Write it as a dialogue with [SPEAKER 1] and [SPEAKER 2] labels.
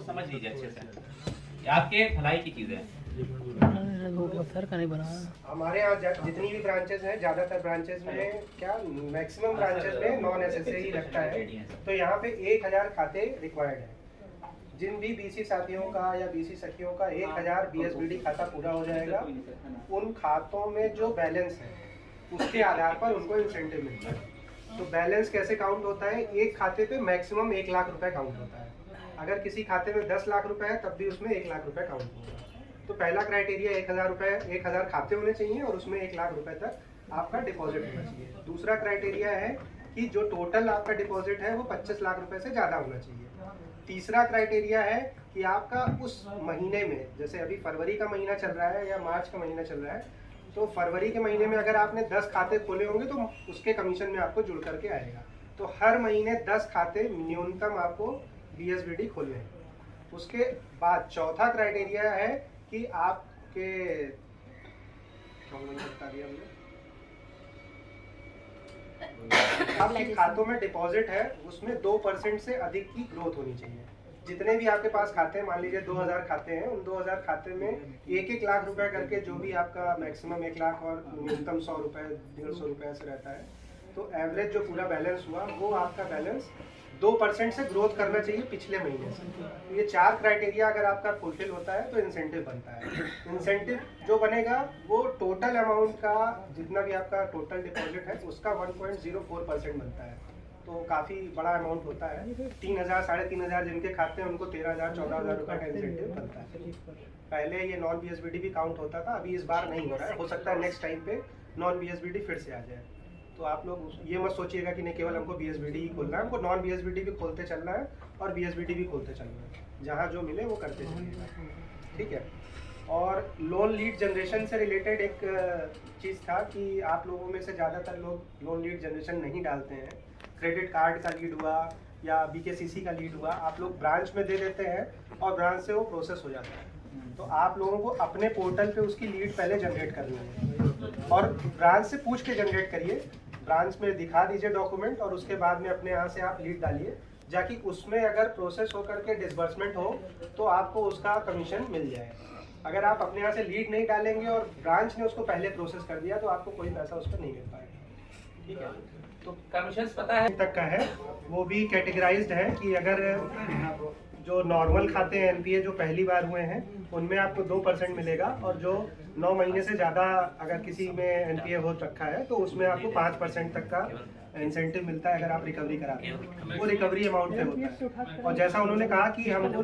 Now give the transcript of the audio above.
[SPEAKER 1] समझ लीजिए अच्छे से, ये आपके भलाई की चीज़ है।
[SPEAKER 2] सर का नहीं बना।
[SPEAKER 3] हमारे यहाँ जितनी भी ब्रांचेस हैं, ज़्यादातर ब्रांचेस में क्या मैक्सिमम ब्रांचेस में नॉन एसएसए ही लगता है। तो यहाँ पे 1000 खाते रिक्वायर्ड है। जिन भी बीसी साथियों का या बीसी सखियों का 1000 बीएसबीडी खाता पूरा हो जाएगा, उन खातों में जो बैलेंस है उसके आधार पर उनको इंसेंटिव मिलता है। तो बैलेंस कैसे काउंट होता है? एक खाते पे मैक्सिमम 1 लाख रुपए काउंट होता है। अगर किसी खाते में 10 लाख रुपए है तब भी उसमें 1 लाख रुपए काउंट होगा। तो पहला क्राइटेरिया 1000 रुपए, 1000 खाते होने चाहिए और उसमें 1 लाख रुपए तक आपका डिपॉजिट होना चाहिए। दूसरा क्राइटेरिया है कि जो टोटल आपका डिपॉजिट है वो 25 लाख रुपए से ज़्यादा होना चाहिए। तीसरा क्राइटेरिया है कि आपका उस महीने में, जैसे अभी फरवरी का महीना चल रहा है या मार्च का महीना चल रहा है, तो फरवरी के महीने में अगर आपने 10 खाते खोले होंगे तो उसके कमीशन में आपको जुड़ करके आएगा। तो हर महीने 10 खाते न्यूनतम आपको बीएसबीडी खोलने हैं। उसके बाद चौथा क्राइटेरिया है कि आपके आपके खातों में डिपॉजिट है उसमें 2% से अधिक की ग्रोथ होनी चाहिए। जितने भी आपके पास खाते हैं, मान लीजिए 2000 खाते हैं, उन 2000 खाते में 1-1 लाख रुपए करके जो भी आपका मैक्सिमम 1 लाख और न्यूनतम 100 रुपए 150 रुपए ऐसे रहता है, तो एवरेज जो पूरा बैलेंस हुआ वो आपका बैलेंस 2% से ग्रोथ करना चाहिए पिछले महीने से। तो ये 4 क्राइटेरिया अगर आपका फुलफिल होता है तो इंसेंटिव बनता है। इंसेंटिव जो बनेगा वो टोटल अमाउंट का, जितना भी आपका टोटल डिपॉजिट है उसका 1.04% बनता है। तो काफ़ी बड़ा अमाउंट होता है। 3000 3500 जिनके खाते हैं उनको 13000 14000 रुपये का इंसेंटिव बनता है। पहले ये नॉन बीएसबीडी भी काउंट होता था, अभी इस बार नहीं हो रहा है। हो सकता है नेक्स्ट टाइम पे नॉन बीएसबीडी फिर से आ जाए। तो आप लोग ये मत सोचिएगा कि नहीं केवल हमको बीएसबीडी ही खोलना है, हमको नॉन बीएसबीडी भी खोलते चलना है और बीएसबीडी भी खोलते चलना है। जहाँ जो मिले वो करते चलिएगा, ठीक है। और लोन लीड जनरेशन से रिलेटेड एक चीज़ था कि आप लोगों में से ज़्यादातर लोग लोन लीड जनरेशन नहीं डालते हैं। क्रेडिट कार्ड का लीड हुआ या बीकेसीसी का लीड हुआ, आप लोग ब्रांच में दे देते हैं और ब्रांच से वो प्रोसेस हो जाता है। तो आप लोगों को अपने पोर्टल पे उसकी लीड पहले जनरेट करनी है और ब्रांच से पूछ के जनरेट करिए। ब्रांच में दिखा दीजिए डॉक्यूमेंट और उसके बाद में अपने यहाँ से आप लीड डालिए, जाकि उसमें अगर प्रोसेस होकर के डिसबर्समेंट हो तो आपको उसका कमीशन मिल जाए। अगर आप अपने यहाँ से लीड नहीं डालेंगे और ब्रांच ने उसको पहले प्रोसेस कर दिया तो आपको कोई पैसा उस पर नहीं मिल पाएगा, ठीक है।
[SPEAKER 1] तो कमीशन पता है
[SPEAKER 3] तक का है, वो भी कैटेगराइज्ड है कि अगर जो नॉर्मल खाते हैं एनपीए जो पहली बार हुए हैं उनमें आपको 2% मिलेगा, और जो 9 महीने से ज़्यादा अगर किसी में एनपीए हो रखा है तो उसमें आपको 5% तक का इंसेंटिव मिलता है अगर आप रिकवरी कराते हैं। वो रिकवरी अमाउंट पे होता है। और जैसा उन्होंने कहा कि हमको